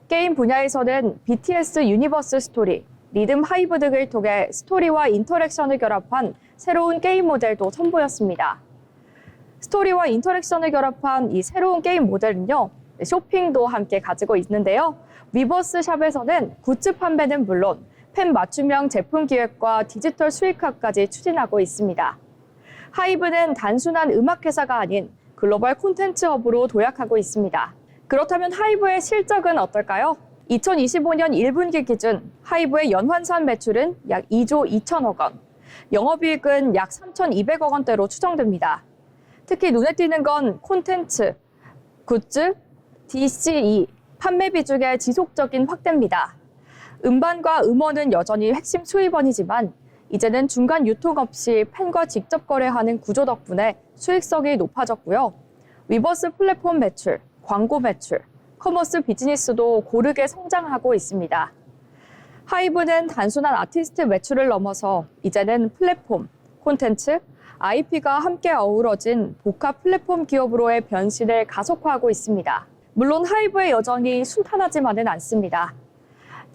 S1: 게임 분야에서는 BTS 유니버스 스토리, 리듬 하이브 등을 통해 스토리와 인터랙션을 결합한 새로운 게임 모델도 선보였습니다. 스토리와 인터랙션을 결합한 이 새로운 게임 모델은요, 쇼핑도 함께 가지고 있는데요. 위버스 샵에서는 굿즈 판매는 물론 팬 맞춤형 제품 기획과 디지털 수익화까지 추진하고 있습니다. 하이브는 단순한 음악 회사가 아닌 글로벌 콘텐츠 허브로 도약하고 있습니다. 그렇다면 하이브의 실적은 어떨까요? 2025년 1분기 기준 하이브의 연환산 매출은 약 2조 2천억 원, 영업이익은 약 3,200억 원대로 추정됩니다. 특히 눈에 띄는 건 콘텐츠, 굿즈, DCE, 판매 비중의 지속적인 확대입니다. 음반과 음원은 여전히 핵심 수입원이지만 이제는 중간 유통 없이 팬과 직접 거래하는 구조 덕분에 수익성이 높아졌고요. 위버스 플랫폼 매출, 광고 매출, 커머스 비즈니스도 고르게 성장하고 있습니다. 하이브는 단순한 아티스트 매출을 넘어서 이제는 플랫폼, 콘텐츠, IP가 함께 어우러진 복합 플랫폼 기업으로의 변신을 가속화하고 있습니다. 물론 하이브의 여정이 순탄하지만은 않습니다.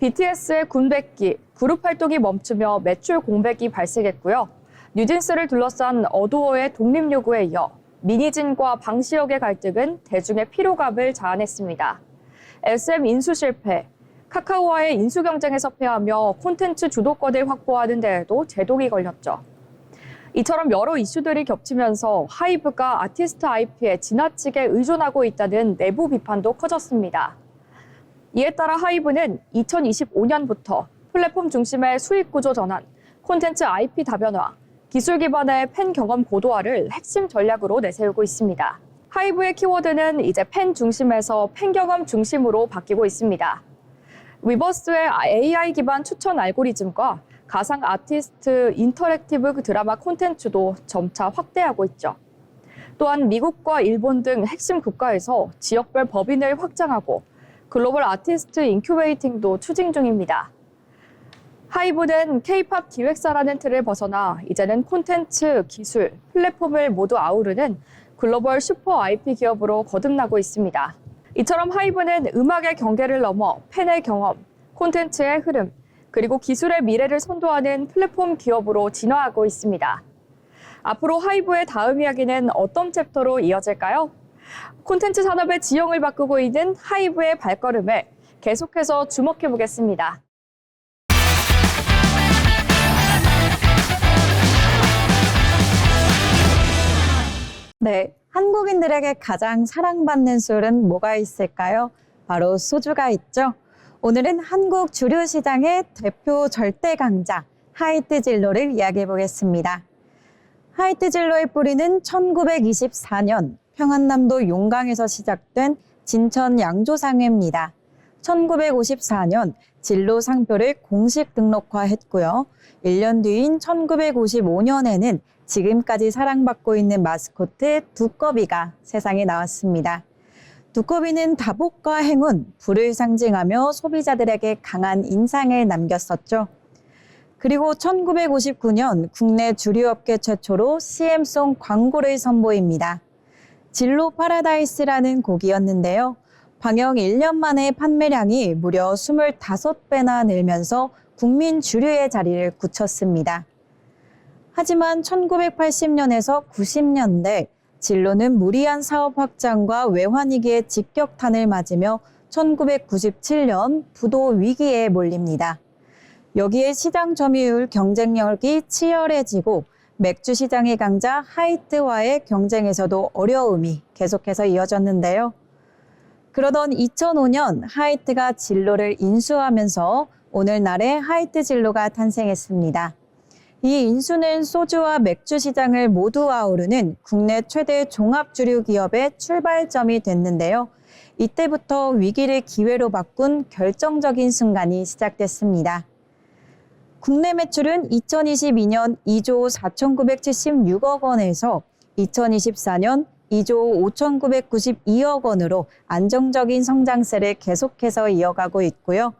S1: BTS의 군백기, 그룹 활동이 멈추며 매출 공백이 발생했고요. 뉴진스를 둘러싼 어두워의 독립 요구에 이어 미니진과 방시혁의 갈등은 대중의 피로감을 자아냈습니다. SM 인수 실패, 카카오와의 인수 경쟁에서 패하며 콘텐츠 주도권을 확보하는 데에도 제동이 걸렸죠. 이처럼 여러 이슈들이 겹치면서 하이브가 아티스트 IP에 지나치게 의존하고 있다는 내부 비판도 커졌습니다. 이에 따라 하이브는 2025년부터 플랫폼 중심의 수익 구조 전환, 콘텐츠 IP 다변화, 기술 기반의 팬 경험 고도화를 핵심 전략으로 내세우고 있습니다. 하이브의 키워드는 이제 팬 중심에서 팬 경험 중심으로 바뀌고 있습니다. 위버스의 AI 기반 추천 알고리즘과 가상 아티스트 인터랙티브 드라마 콘텐츠도 점차 확대하고 있죠. 또한 미국과 일본 등 핵심 국가에서 지역별 법인을 확장하고 글로벌 아티스트 인큐베이팅도 추진 중입니다. 하이브는 K-팝 기획사라는 틀을 벗어나 이제는 콘텐츠, 기술, 플랫폼을 모두 아우르는 글로벌 슈퍼 IP 기업으로 거듭나고 있습니다. 이처럼 하이브는 음악의 경계를 넘어 팬의 경험, 콘텐츠의 흐름, 그리고 기술의 미래를 선도하는 플랫폼 기업으로 진화하고 있습니다. 앞으로 하이브의 다음 이야기는 어떤 챕터로 이어질까요? 콘텐츠 산업의 지형을 바꾸고 있는 하이브의 발걸음에 계속해서 주목해 보겠습니다.
S6: 네, 한국인들에게 가장 사랑받는 술은 뭐가 있을까요? 바로 소주가 있죠. 오늘은 한국 주류 시장의 대표 절대 강자 하이트진로를 이야기해 보겠습니다. 하이트진로의 뿌리는 1924년 평안남도 용강에서 시작된 진천 양조상회입니다. 1954년 진로 상표를 공식 등록화했고요. 1년 뒤인 1955년에는 지금까지 사랑받고 있는 마스코트 두꺼비가 세상에 나왔습니다. 두꺼비는 다복과 행운, 부를 상징하며 소비자들에게 강한 인상을 남겼었죠. 그리고 1959년 국내 주류업계 최초로 CM송 광고를 선보입니다. 진로 파라다이스라는 곡이었는데요. 방영 1년 만에 판매량이 무려 25배나 늘면서 국민 주류의 자리를 굳혔습니다. 하지만 1980년에서 90년대 진로는 무리한 사업 확장과 외환위기의 직격탄을 맞으며 1997년 부도 위기에 몰립니다. 여기에 시장 점유율 경쟁력이 치열해지고 맥주 시장의 강자 하이트와의 경쟁에서도 어려움이 계속해서 이어졌는데요. 그러던 2005년 하이트가 진로를 인수하면서 오늘날의 하이트 진로가 탄생했습니다. 이 인수는 소주와 맥주 시장을 모두 아우르는 국내 최대 종합주류 기업의 출발점이 됐는데요. 이때부터 위기를 기회로 바꾼 결정적인 순간이 시작됐습니다. 국내 매출은 2022년 2조 4,976억 원에서 2024년 2조 5,992억 원으로 안정적인 성장세를 계속해서 이어가고 있고요.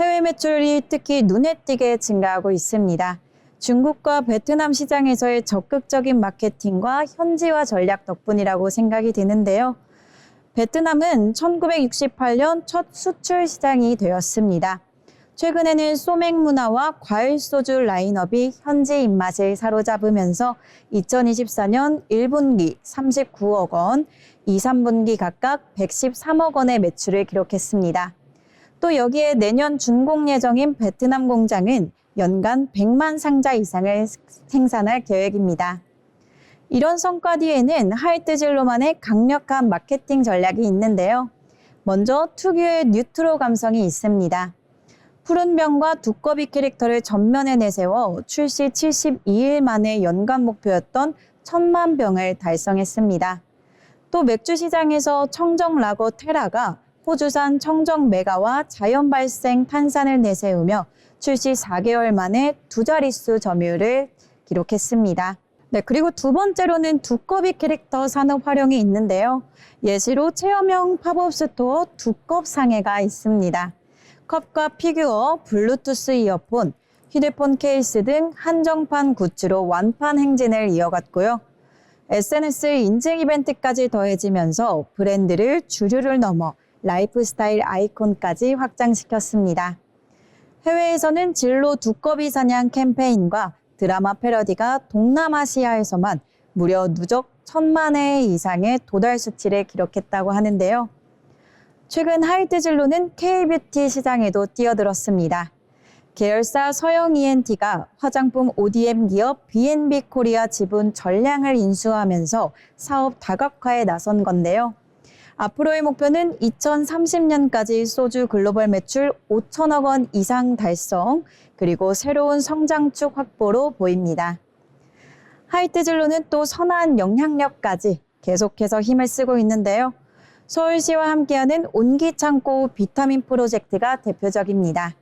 S6: 해외 매출이 특히 눈에 띄게 증가하고 있습니다. 중국과 베트남 시장에서의 적극적인 마케팅과 현지화 전략 덕분이라고 생각이 드는데요. 베트남은 1968년 첫 수출 시장이 되었습니다. 최근에는 소맥 문화와 과일 소주 라인업이 현지 입맛을 사로잡으면서 2024년 1분기 39억 원, 2, 3분기 각각 113억 원의 매출을 기록했습니다. 또 여기에 내년 준공 예정인 베트남 공장은 연간 100만 상자 이상을 생산할 계획입니다. 이런 성과 뒤에는 하이트 진로만의 강력한 마케팅 전략이 있는데요. 먼저 특유의 뉴트로 감성이 있습니다. 푸른 병과 두꺼비 캐릭터를 전면에 내세워 출시 72일 만에 연간 목표였던 1000만 병을 달성했습니다. 또 맥주 시장에서 청정 라거 테라가 호주산 청정 메가와 자연 발생 탄산을 내세우며 출시 4개월 만에 두 자릿수 점유율을 기록했습니다. 네, 그리고 두 번째로는 두꺼비 캐릭터 산업 활용이 있는데요. 예시로 체험형 팝업 스토어 두껍상해가 있습니다. 컵과 피규어, 블루투스 이어폰, 휴대폰 케이스 등 한정판 굿즈로 완판 행진을 이어갔고요. SNS 인증 이벤트까지 더해지면서 브랜드를 주류를 넘어 라이프스타일 아이콘까지 확장시켰습니다. 해외에서는 진로 두꺼비 사냥 캠페인과 드라마 패러디가 동남아시아에서만 무려 누적 1000만 회 이상의 도달 수치를 기록했다고 하는데요. 최근 하이트 진로는 K-뷰티 시장에도 뛰어들었습니다. 계열사 서영 ENT가 화장품 ODM 기업 B&B 코리아 지분 전량을 인수하면서 사업 다각화에 나선 건데요. 앞으로의 목표는 2030년까지 소주 글로벌 매출 5천억 원 이상 달성, 그리고 새로운 성장축 확보로 보입니다. 하이트 진로는 또 선한 영향력까지 계속해서 힘을 쓰고 있는데요. 서울시와 함께하는 온기창고 비타민 프로젝트가 대표적입니다.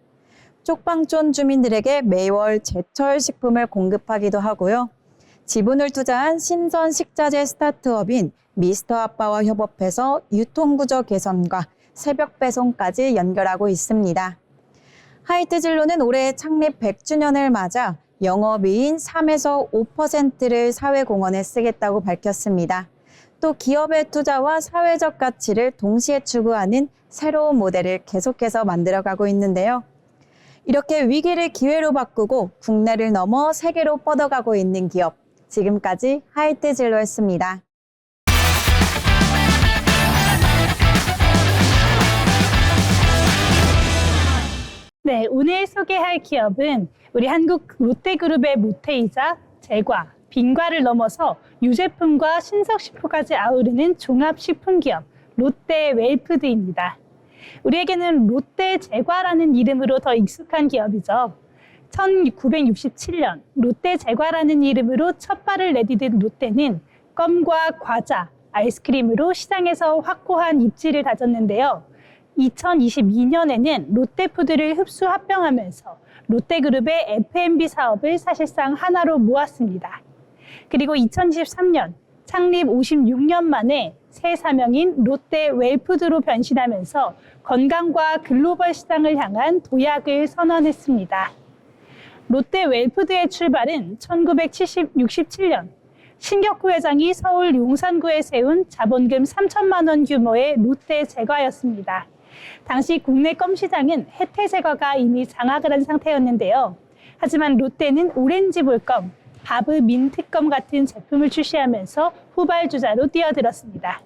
S6: 쪽방촌 주민들에게 매월 제철 식품을 공급하기도 하고요. 지분을 투자한 신선 식자재 스타트업인 미스터 아빠와 협업해서 유통구조 개선과 새벽 배송까지 연결하고 있습니다. 하이트 진로는 올해 창립 100주년을 맞아 영업이익 3에서 5%를 사회공헌에 쓰겠다고 밝혔습니다. 또 기업의 투자와 사회적 가치를 동시에 추구하는 새로운 모델을 계속해서 만들어가고 있는데요. 이렇게 위기를 기회로 바꾸고 국내를 넘어 세계로 뻗어가고 있는 기업, 지금까지 하이트 진로였습니다.
S5: 네, 오늘 소개할 기업은 우리 한국 롯데그룹의 모태이자 제과, 빙과를 넘어서 유제품과 신석식품까지 아우르는 종합식품기업 롯데 웰푸드입니다. 우리에게는 롯데 제과라는 이름으로 더 익숙한 기업이죠. 1967년 롯데 제과라는 이름으로 첫 발을 내디딘 롯데는 껌과 과자, 아이스크림으로 시장에서 확고한 입지를 다졌는데요. 2022년에는 롯데푸드를 흡수 합병하면서 롯데그룹의 F&B 사업을 사실상 하나로 모았습니다. 그리고 2023년 창립 56년 만에 새 사명인 롯데 웰푸드로 변신하면서 건강과 글로벌 시장을 향한 도약을 선언했습니다. 롯데 웰푸드의 출발은 1967년 신격호 회장이 서울 용산구에 세운 자본금 3천만 원 규모의 롯데 제과였습니다. 당시 국내 껌 시장은 혜태 제과가 이미 장악을 한 상태였는데요. 하지만 롯데는 오렌지 볼껌, 바브 민트껌 같은 제품을 출시하면서 후발주자로 뛰어들었습니다.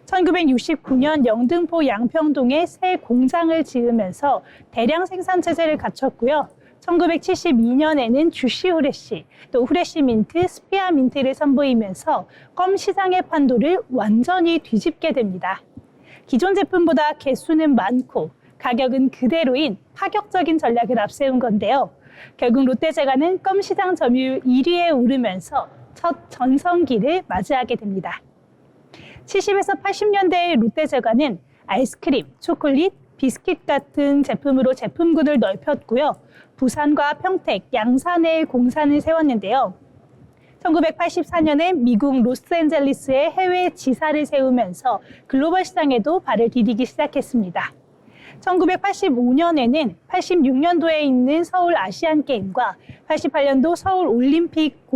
S5: 1969년 영등포 양평동에 새 공장을 지으면서 대량 생산 체제를 갖췄고요. 1972년에는 주시 후레쉬, 또 후레쉬 민트, 스피아 민트를 선보이면서 껌 시장의 판도를 완전히 뒤집게 됩니다. 기존 제품보다 개수는 많고 가격은 그대로인 파격적인 전략을 앞세운 건데요. 결국 롯데제과는 껌 시장 점유율 1위에 오르면서 첫 전성기를 맞이하게 됩니다. 70에서 80년대의 롯데제과는 아이스크림, 초콜릿, 비스킷 같은 제품으로 제품군을 넓혔고요. 부산과 평택, 양산에 공산을 세웠는데요. 1984년에 미국 로스앤젤레스에 해외 지사를 세우면서 글로벌 시장에도 발을 디디기 시작했습니다. 1985년에는 86년도에 있는 서울 아시안게임과 88년도 서울 올림픽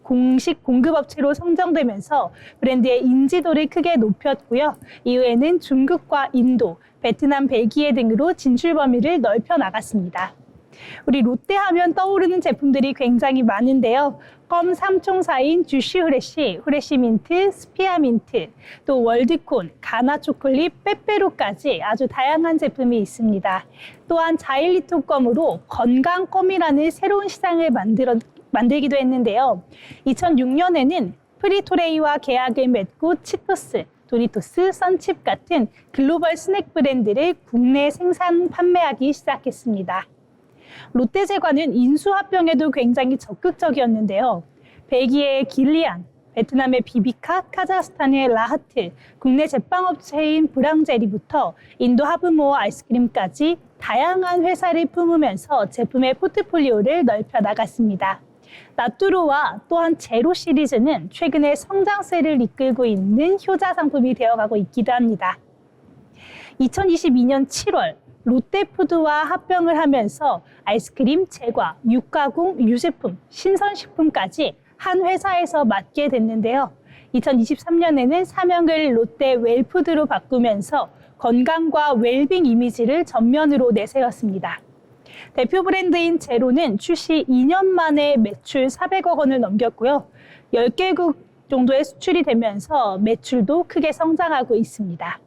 S5: 공식 공급업체로 선정되면서 브랜드의 인지도를 크게 높였고요. 이후에는 중국과 인도, 베트남, 벨기에 등으로 진출 범위를 넓혀 나갔습니다. 우리 롯데 하면 떠오르는 제품들이 굉장히 많은데요. 껌 삼총사인 주시 후레쉬, 후레쉬 민트, 스피아 민트, 또 월드콘, 가나 초콜릿, 빼빼로까지 아주 다양한 제품이 있습니다. 또한 자일리토 껌으로 건강 껌이라는 새로운 시장을 만들기도 했는데요. 2006년에는 프리토레이와 계약을 맺고 치토스, 도리토스, 선칩 같은 글로벌 스낵 브랜드를 국내 생산 판매하기 시작했습니다. 롯데제과는 인수합병에도 굉장히 적극적이었는데요. 벨기에의 길리안, 베트남의 비비카, 카자흐스탄의 라하트, 국내 제빵업체인 브랑제리부터 인도 하브모어 아이스크림까지 다양한 회사를 품으면서 제품의 포트폴리오를 넓혀 나갔습니다. 나뚜루와 또한 제로 시리즈는 최근에 성장세를 이끌고 있는 효자 상품이 되어가고 있기도 합니다. 2022년 7월 롯데푸드와 합병을 하면서 아이스크림, 제과, 육가공, 유제품, 신선식품까지 한 회사에서 맡게 됐는데요. 2023년에는 사명을 롯데 웰푸드로 바꾸면서 건강과 웰빙 이미지를 전면으로 내세웠습니다. 대표 브랜드인 제로는 출시 2년 만에 매출 400억 원을 넘겼고요. 10개국 정도의 수출이 되면서 매출도 크게 성장하고 있습니다.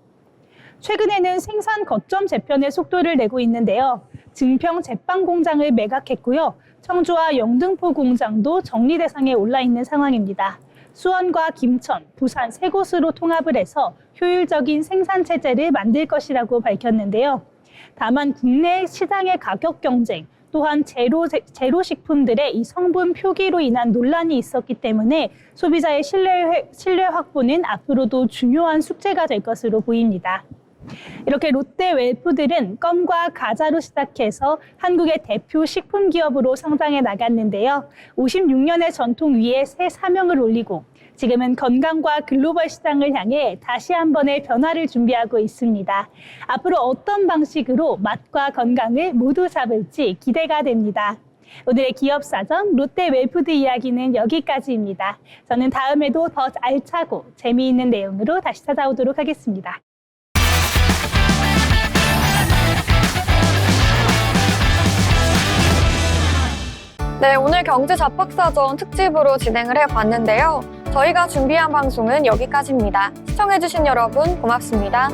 S5: 최근에는 생산 거점 재편에 속도를 내고 있는데요. 증평 제빵 공장을 매각했고요. 청주와 영등포 공장도 정리 대상에 올라 있는 상황입니다. 수원과 김천, 부산 세 곳으로 통합을 해서 효율적인 생산 체제를 만들 것이라고 밝혔는데요. 다만 국내 시장의 가격 경쟁, 또한 제로 식품들의 이 성분 표기로 인한 논란이 있었기 때문에 소비자의 신뢰 확보는 앞으로도 중요한 숙제가 될 것으로 보입니다. 이렇게 롯데 웰푸드는 껌과 과자로 시작해서 한국의 대표 식품 기업으로 성장해 나갔는데요. 56년의 전통 위에 새 사명을 올리고 지금은 건강과 글로벌 시장을 향해 다시 한 번의 변화를 준비하고 있습니다. 앞으로 어떤 방식으로 맛과 건강을 모두 잡을지 기대가 됩니다. 오늘의 기업사전 롯데 웰푸드 이야기는 여기까지입니다. 저는 다음에도 더 알차고 재미있는 내용으로 다시 찾아오도록 하겠습니다.
S1: 네, 오늘 경제 잡박사전 특집으로 진행을 해봤는데요. 저희가 준비한 방송은 여기까지입니다. 시청해주신 여러분 고맙습니다.